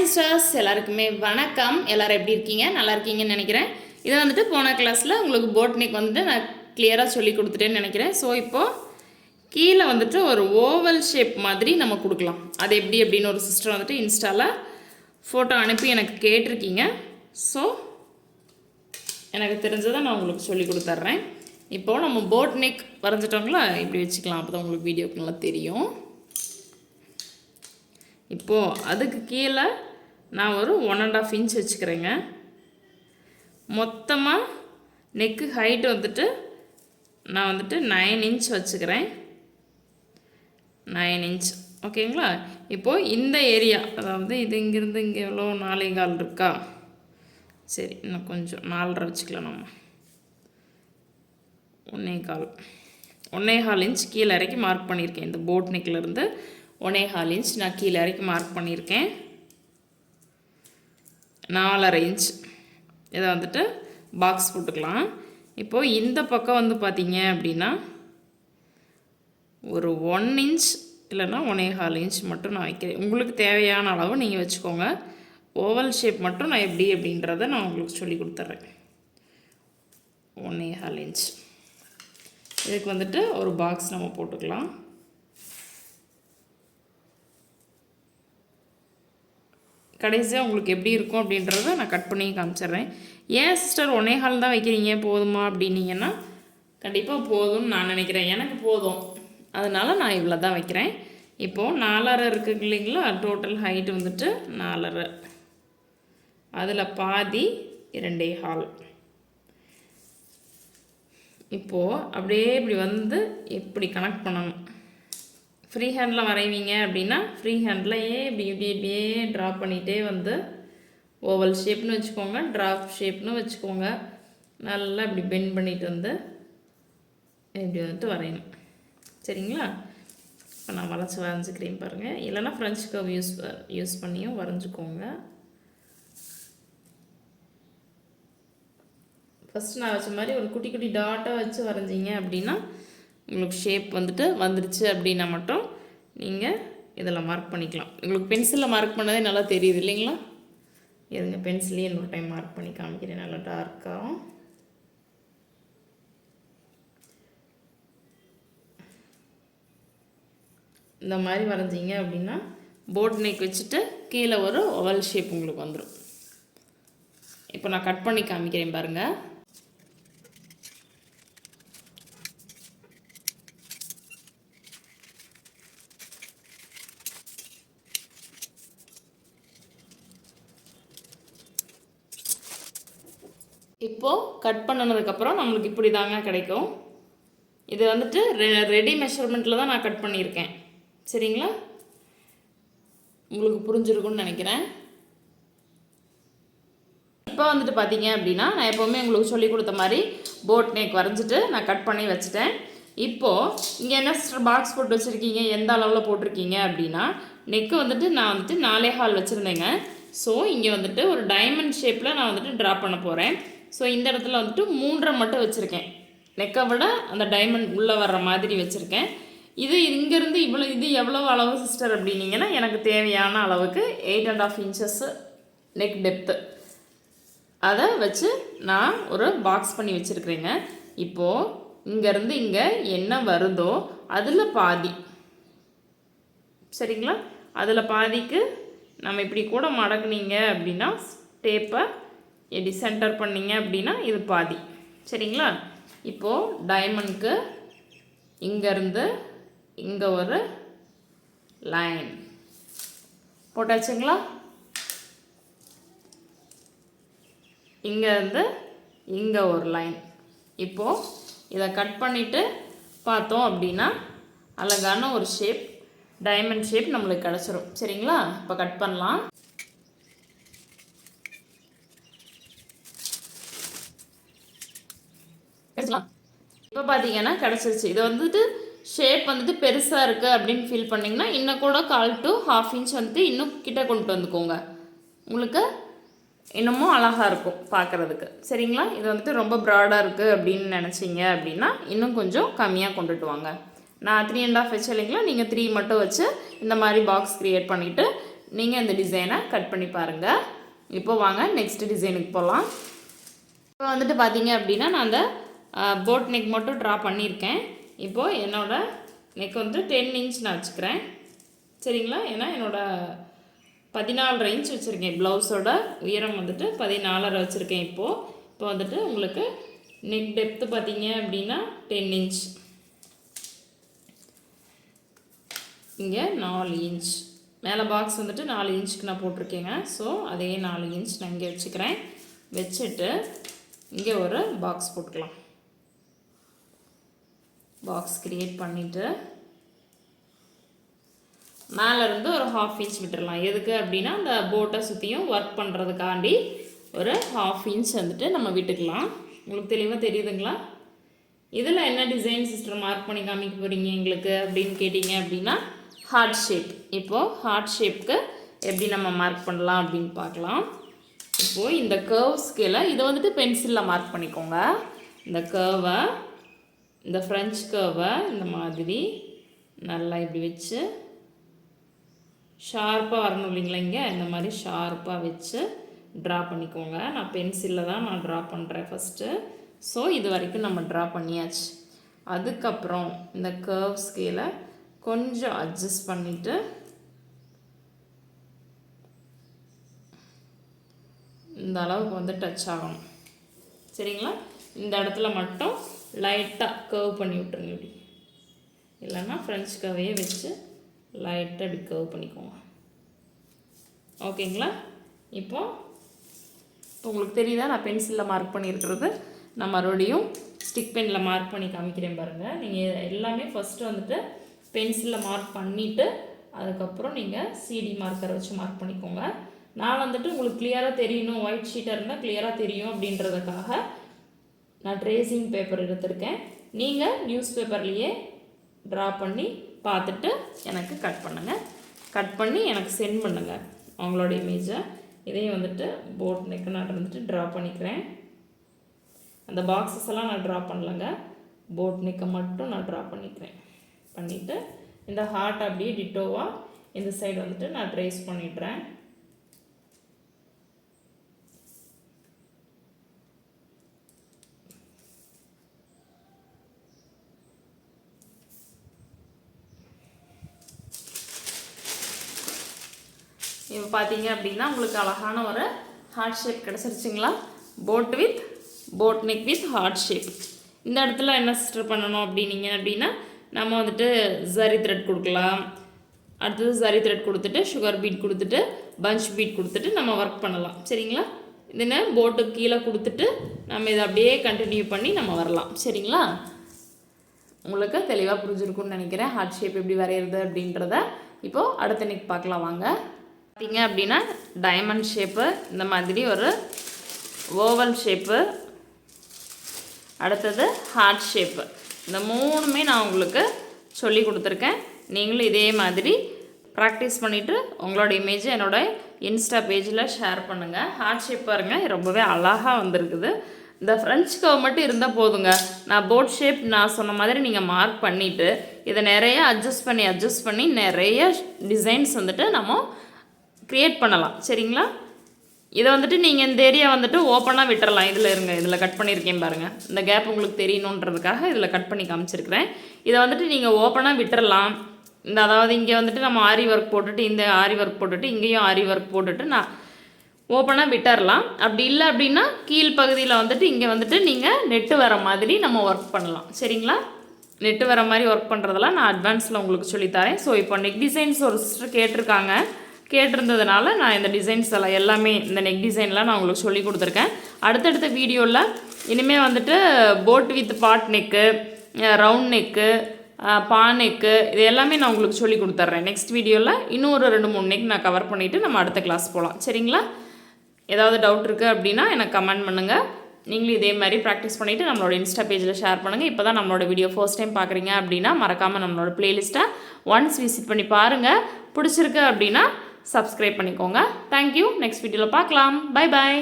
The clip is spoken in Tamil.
சிஸ்டர்ஸ் எல்லாருக்குமே வணக்கம். எல்லாரும் எப்படி இருக்கீங்க? நல்லா இருக்கீங்கன்னு நினைக்கிறேன். இதை வந்துட்டு போன கிளாஸில் உங்களுக்கு போட் நெக் வந்துட்டு நான் கிளியராக சொல்லி கொடுத்துட்டேன்னு நினைக்கிறேன். ஸோ இப்போது கீழே வந்துட்டு ஒரு ஓவல் ஷேப் மாதிரி நம்ம கொடுக்கலாம். அது எப்படி அப்படின்னு ஒரு சிஸ்டர் வந்துட்டு இன்ஸ்டாவில் ஃபோட்டோ அனுப்பி எனக்கு கேட்டிருக்கீங்க. ஸோ எனக்கு தெரிஞ்சதை நான் உங்களுக்கு சொல்லி கொடுத்துட்றேன். இப்போது நம்ம போட் நெக் வரைஞ்சிட்டோங்களா, இப்படி வச்சுக்கலாம். அப்போ தான் உங்களுக்கு வீடியோக்கு நல்லா தெரியும். இப்போது அதுக்கு கீழே நான் ஒரு 1.5 இன்ச் வச்சுக்கிறேங்க. மொத்தமாக நெக்கு ஹைட் வந்துட்டு நான் வந்துட்டு 9 இன்ச் வச்சுக்கிறேன். 9 இன்ச் ஓகேங்களா. இப்போது இந்த ஏரியா, அதாவது இது இங்கேருந்து இங்கே எவ்வளோ 4.25 இருக்கா? சரி, இன்னும் கொஞ்சம் 4.5 வச்சுக்கலாம். நம்ம 1.25 இன்ச் கீழே இறக்கி மார்க் பண்ணியிருக்கேன். இந்த போட் நெக்லேருந்து 1.25 இன்ச் நான் கீழே இறக்கி மார்க் பண்ணியிருக்கேன். 4.5 இன்ச் இதை வந்துட்டு பாக்ஸ் போட்டுக்கலாம். இப்போது இந்த பக்கம் வந்து பார்த்தீங்க அப்படின்னா ஒரு 1 இன்ச் இல்லைன்னா 1.25 இன்ச் மட்டும் நான் வைக்கிறேன். உங்களுக்கு தேவையான அளவு நீங்கள் வச்சுக்கோங்க. ஓவல் ஷேப் மட்டும் நான் எப்படி அப்படின்றத நான் உங்களுக்கு சொல்லி கொடுத்துட்றேன். 1.25 இன்ச் இதுக்கு வந்துட்டு ஒரு பாக்ஸ் நம்ம போட்டுக்கலாம். கடைசியாக உங்களுக்கு எப்படி இருக்கும் அப்படின்றத நான் கட் பண்ணி காமிச்சிட்றேன். ஏன் சிஸ்டர் 1.25 தான் வைக்கிறீங்க, போதுமா அப்படின்னீங்கன்னா கண்டிப்பாக போதும்னு நான் நினைக்கிறேன். எனக்கு போதும், அதனால் நான் இவ்வளோ தான் வைக்கிறேன். இப்போது 4.5 இருக்குது இல்லைங்களா, டோட்டல் ஹைட்டு வந்துட்டு 4.5, அதில் பாதி 2.25. இப்போது அப்படியே இப்படி வந்து எப்படி கனெக்ட் பண்ணணும். ஃப்ரீ ஹேண்டில் வரைவீங்க அப்படின்னா ஃப்ரீ ஹேண்ட்லையே இப்படியே ட்ரா பண்ணிகிட்டே வந்து ஓவல் ஷேப்னு வச்சுக்கோங்க, ட்ராப் ஷேப்னு வச்சுக்கோங்க. நல்லா இப்படி பெண்ட் பண்ணிட்டு வந்து இப்படி வந்துட்டு வரையணும். சரிங்களா? இப்போ நான் வரைஞ்சிக்கிறேன் பாருங்கள். இல்லைன்னா ஃப்ரெஞ்ச் கர்வ் யூஸ் பண்ணியும் வரைஞ்சிக்கோங்க. ஃபஸ்ட்டு நான் வச்ச மாதிரி ஒரு குட்டி குட்டி டாட்டாக வச்சு வரைஞ்சிங்க அப்படின்னா உங்களுக்கு ஷேப் வந்துட்டு வந்துடுச்சு அப்படின்னா மட்டும் நீங்கள் இதில் மார்க் பண்ணிக்கலாம். உங்களுக்கு பென்சிலில் மார்க் பண்ணதே நல்லா தெரியுது இல்லைங்களா? இருங்க, பென்சிலே இன்னொரு டைம் மார்க் பண்ணி காமிக்கிறேன் நல்லா டார்க்காக. இந்த மாதிரி வரைஞ்சிங்க அப்படின்னா போட் நெக் வச்சுட்டு கீழே ஒரு ஓவல் ஷேப் உங்களுக்கு வந்துடும். இப்போ நான் கட் பண்ணி காமிக்கிறேன் பாருங்கள். இப்போது கட் பண்ணினதுக்கப்புறம் நம்மளுக்கு இப்படி தாங்க கிடைக்கும். இது வந்துட்டு ரெடி மெஷர்மெண்ட்டில் தான் நான் கட் பண்ணியிருக்கேன். சரிங்களா? உங்களுக்கு புரிஞ்சிருக்குன்னு நினைக்கிறேன். இப்போ வந்துட்டு பார்த்தீங்க அப்படின்னா நான் எப்போவுமே உங்களுக்கு சொல்லி கொடுத்த மாதிரி போட் நெக் வரைஞ்சிட்டு நான் கட் பண்ணி வச்சுட்டேன். இப்போது இங்கே என்ன பாக்ஸ் போட்டு வச்சுருக்கீங்க, எந்த அளவில் போட்டிருக்கீங்க அப்படின்னா நெக்கு வந்துட்டு நான் வந்துட்டு 4.25 வச்சுருந்தேங்க. ஸோ இங்கே வந்துட்டு ஒரு டைமண்ட் ஷேப்பில் நான் வந்துட்டு ட்ரா பண்ண போகிறேன். ஸோ இந்த இடத்துல வந்துட்டு 3.5 மட்டும் வச்சுருக்கேன். நெக்கை விட அந்த டைமண்ட் உள்ளே வர்ற மாதிரி வச்சுருக்கேன். இது இங்கேருந்து இவ்வளோ, இது எவ்வளோ அளவு சிஸ்டர் அப்படின்னீங்கன்னா எனக்கு தேவையான அளவுக்கு 8.5 இன்ச்சஸ் நெக் டெப்த்து அதை வச்சு நான் ஒரு பாக்ஸ் பண்ணி வச்சுருக்கிறேங்க. இப்போது இங்கேருந்து இங்கே என்ன வருதோ அதில் பாதி, சரிங்களா, அதில் பாதிக்கு நம்ம இப்படி கூட மடக்குனீங்க அப்படின்னா டேப்பை இப்படி சென்டர் பண்ணிங்க அப்படின்னா இது பாதி. சரிங்களா? இப்போது டைமண்ட்க்கு இங்கேருந்து இங்கே ஒரு லைன் போட்டாச்சுங்களா? இங்கேருந்து இங்கே ஒரு லைன். இப்போது இதை கட் பண்ணிவிட்டு பார்த்தோம் அப்படின்னா அழகான ஒரு ஷேப், டைமண்ட் ஷேப் நம்மளுக்கு கிடச்சிரும். சரிங்களா? இப்போ கட் பண்ணலாம். இப்போ பார்த்தீங்கன்னா கிடச்சிருச்சு. இது வந்துட்டு ஷேப் வந்துட்டு பெருசாக இருக்குது அப்படின்னு ஃபீல் பண்ணிங்கன்னா இன்னும் கூட 1/4 to 1/2 இன்ச் வந்துட்டு இன்னும் கிட்ட கொண்டு வந்துக்கோங்க. உங்களுக்கு இன்னமும் அழகாக இருக்கும் பார்க்குறதுக்கு. சரிங்களா? இது வந்துட்டு ரொம்ப ப்ராடாக இருக்குது அப்படின்னு நினச்சிங்க அப்படின்னா இன்னும் கொஞ்சம் கம்மியாக கொண்டுட்டு வாங்க. நான் 3.5 வச்சு இல்லைங்களா, நீங்கள் 3 மட்டும் வச்சு இந்த மாதிரி பாக்ஸ் க்ரியேட் பண்ணிவிட்டு நீங்கள் இந்த டிசைனை கட் பண்ணி பாருங்கள். இப்போ வாங்க நெக்ஸ்ட் டிசைனுக்கு போகலாம். இப்போ வந்துட்டு பார்த்தீங்க அப்படின்னா நான் அந்த போட் நெக் மட்டும் ட்ரா பண்ணியிருக்கேன். இப்போது என்னோடய நெக் வந்து 10 இன்ச் நான் வச்சுக்கிறேன். சரிங்களா? ஏன்னா என்னோடய 14 இன்ச் வச்சுருக்கேன். ப்ளவுஸோட உயரம் வந்துட்டு 14 வச்சுருக்கேன். இப்போ வந்துட்டு உங்களுக்கு நெக் டெப்த்து பார்த்தீங்க அப்படின்னா 10 இன்ச், இங்கே 4 இன்ச், மேலே பாக்ஸ் வந்துட்டு 4 இன்ச்சுக்கு நான் போட்டிருக்கேங்க. ஸோ அதே 4 இன்ச் நான் இங்கே வச்சுக்கிறேன். வச்சுட்டு இங்கே ஒரு பாக்ஸ் போட்டுக்கலாம். பாக்ஸ் க்ரியேட் பண்ணிவிட்டு மேலேருந்து ஒரு 1/2 இன்ச் விட்டுடலாம். எதுக்கு அப்படின்னா அந்த போட்டை சுற்றியும் ஒர்க் பண்ணுறதுக்காண்டி ஒரு 1/2 இன்ச் வந்துட்டு நம்ம விட்டுக்கலாம். உங்களுக்கு தெளிவாக தெரியுதுங்களா? இதில் என்ன டிசைன் சிஸ்டர் மார்க் பண்ணி காமிக்க போகிறீங்க எங்களுக்கு அப்படின்னு கேட்டிங்க அப்படின்னா ஹார்ட் ஷேப். இப்போது ஹார்ட் ஷேப்புக்கு எப்படி நம்ம மார்க் பண்ணலாம் அப்படின்னு பார்க்கலாம். இப்போது இந்த கர்வ் ஸ்கேலை இதை வந்துட்டு பென்சிலில் மார்க் பண்ணிக்கோங்க. இந்த கர்வை, இந்த ஃப்ரெஞ்ச் கர்வை இந்த மாதிரி நல்லா இப்படி வச்சு ஷார்ப்பாக வரணும் இல்லைங்களா? இங்கே இந்த மாதிரி ஷார்ப்பாக வச்சு ட்ரா பண்ணிக்கோங்க. நான் பென்சிலில் தான் நான் ட்ரா பண்ணுறேன் ஃபஸ்ட்டு. ஸோ இது வரைக்கும் நம்ம ட்ரா பண்ணியாச்சு. அதுக்கப்புறம் இந்த கர்வ் ஸ்கேலை கொஞ்சம் அட்ஜஸ்ட் பண்ணிவிட்டு இந்த அளவுக்கு வந்து டச் ஆகணும். சரிங்களா? இந்த இடத்துல மட்டும் லைட்டாக கர்வ் பண்ணி விட்டுருங்க. இப்படி இல்லைன்னா ஃப்ரெஞ்ச் கர்வையே வச்சு லைட்டாக இப்படி கர்வ் பண்ணிக்கோங்க. ஓகேங்களா? இப்போ உங்களுக்கு தெரியுதா நான் பென்சிலில் மார்க் பண்ணியிருக்கிறது? நான் மறுபடியும் ஸ்டிக் பெனில் மார்க் பண்ணி காமிக்கிறேன் பாருங்கள். நீங்கள் எல்லாமே ஃபஸ்ட்டு வந்துட்டு பென்சிலில் மார்க் பண்ணிவிட்டு அதுக்கப்புறம் நீங்கள் சிடி மார்க்கரை வச்சு மார்க் பண்ணிக்கோங்க. நான் வந்துட்டு உங்களுக்கு கிளியராக தெரியணும், ஒயிட் ஷீட்டாக இருந்தால் கிளியராக தெரியும் அப்படின்றதுக்காக நான் ட்ரேசிங் பேப்பர் எடுத்திருக்கேன். நீங்கள் நியூஸ் பேப்பர்லேயே ட்ரா பண்ணி பார்த்துட்டு எனக்கு கட் பண்ணுங்கள். கட் பண்ணி எனக்கு சென்ட் பண்ணுங்கள் அவங்களோட இமேஜை. இதையும் வந்துட்டு போட் நெக்கு நான் வந்துட்டு ட்ரா பண்ணிக்கிறேன். அந்த பாக்ஸஸ் எல்லாம் நான் ட்ரா பண்ணலங்க, போட் நெக்கை மட்டும் நான் ட்ரா பண்ணிக்கிறேன். பண்ணிவிட்டு இந்த ஹார்ட் அப்படியே டிட்டோவாக இந்த சைடு வந்துட்டு நான் ட்ரேஸ் பண்ணிடுறேன். இப்போ பார்த்தீங்க அப்படின்னா உங்களுக்கு அழகான ஒரு ஹார்ட் ஷேப் கிடச்சிருச்சுங்களா? Boat neck with heart shape. இந்த இடத்துல என்ன சிஸ்டர் பண்ணணும் அப்படின்னா நம்ம வந்துட்டு ஜரி த்ரெட் கொடுக்கலாம். அடுத்தது ஜரி த்ரெட் கொடுத்துட்டு சுகர் பீட் கொடுத்துட்டு பஞ்ச் பீட் கொடுத்துட்டு நம்ம ஒர்க் பண்ணலாம். சரிங்களா? இதுன்னு போட்டுக்கு கீழே கொடுத்துட்டு நம்ம இதை அப்படியே கண்டினியூ பண்ணி நம்ம வரலாம். சரிங்களா? உங்களுக்கு தெளிவாக புரிஞ்சிருக்கும்னு நினைக்கிறேன் ஹார்ட் ஷேப் எப்படி வரைகிறது அப்படின்றத. இப்போது அடுத்த நெக் பார்க்கலாம் வாங்க. பார்த்தீங்க அப்படின்னா டைமண்ட் ஷேப்பு, இந்த மாதிரி ஒரு ஓவல் ஷேப்பு, அடுத்தது ஹார்ட் ஷேப்பு, இந்த மூணுமே நான் உங்களுக்கு சொல்லி கொடுத்துருக்கேன். நீங்களும் இதே மாதிரி ப்ராக்டிஸ் பண்ணிவிட்டு உங்களோட இமேஜை என்னோடய இன்ஸ்டா பேஜில் ஷேர் பண்ணுங்கள். ஹார்ட் ஷேப் பாருங்கள் ரொம்பவே அழகாக வந்திருக்குது. இந்த ஃப்ரெஞ்ச் கர்வ் மட்டும் இருந்தால் போதுங்க. நான் போட் ஷேப் நான் சொன்ன மாதிரி நீங்கள் மார்க் பண்ணிவிட்டு இதை நிறைய அட்ஜஸ்ட் பண்ணி நிறைய டிசைன்ஸ் வந்துட்டு நம்ம க்ரியேட் பண்ணலாம். சரிங்களா? இதை வந்துட்டு நீங்கள் இந்த ஏரியா வந்துட்டு ஓப்பனாக விட்டுறலாம். இதில் கட் பண்ணியிருக்கேன் பாருங்கள். இந்த கேப் உங்களுக்கு தெரியணுன்றதுக்காக இதில் கட் பண்ணி காமிச்சிருக்கிறேன். இதை வந்துட்டு நீங்கள் ஓப்பனாக விட்டுறலாம். அதாவது இங்கே வந்துட்டு நம்ம ஆரி ஒர்க் போட்டுட்டு இந்த ஆரி ஒர்க் போட்டுட்டு இங்கேயும் ஆரி ஒர்க் போட்டுட்டு நான் ஓப்பனாக விட்டுறலாம். அப்படி இல்லை அப்படின்னா கீழ் பகுதியில் வந்துட்டு இங்கே வந்துட்டு நீங்கள் நெட்டு வர மாதிரி நம்ம ஒர்க் பண்ணலாம். சரிங்களா? நெட்டு வர மாதிரி ஒர்க் பண்ணுறதெல்லாம் நான் அட்வான்ஸில் உங்களுக்கு சொல்லித்தரேன். ஸோ இப்போ நெக் டிசைன்ஸ் ஒரு சிஸ்டர் கேட்டிருந்ததுனால நான் இந்த டிசைன்ஸ் எல்லாம் எல்லாமே இந்த நெக் டிசைன்லாம் நான் உங்களுக்கு சொல்லி கொடுத்துருக்கேன். அடுத்தடுத்த வீடியோவில் இனிமேல் வந்துட்டு boat with pot neck, round neck, பா நெக்கு இது எல்லாமே நான் உங்களுக்கு சொல்லி கொடுத்துட்றேன். நெக்ஸ்ட் வீடியோவில் இன்னும் ஒரு 2-3 நெக் நான் கவர் பண்ணிவிட்டு நம்ம அடுத்த கிளாஸ் போகலாம். சரிங்களா? ஏதாவது டவுட் இருக்குது அப்படின்னா எனக்கு கமெண்ட் பண்ணுங்கள். நீங்களும் இதே மாதிரி ப்ராக்டிஸ் பண்ணிவிட்டு நம்மளோட இன்ஸ்டா பேஜில் ஷேர் பண்ணுங்கள். இப்போ தான் நம்மளோட வீடியோ ஃபர்ஸ்ட் டைம் பார்க்குறீங்க அப்படின்னா மறக்காமல் நம்மளோட ப்ளேலிஸ்ட்டை ஒன்ஸ் விசிட் பண்ணி பாருங்கள். பிடிச்சிருக்கு அப்படின்னா சப்ஸ்கிரைப் பண்ணிக்கோங்க. தேங்க்யூ. நெக்ஸ்ட் வீடியோவில் பார்க்கலாம். Bye bye.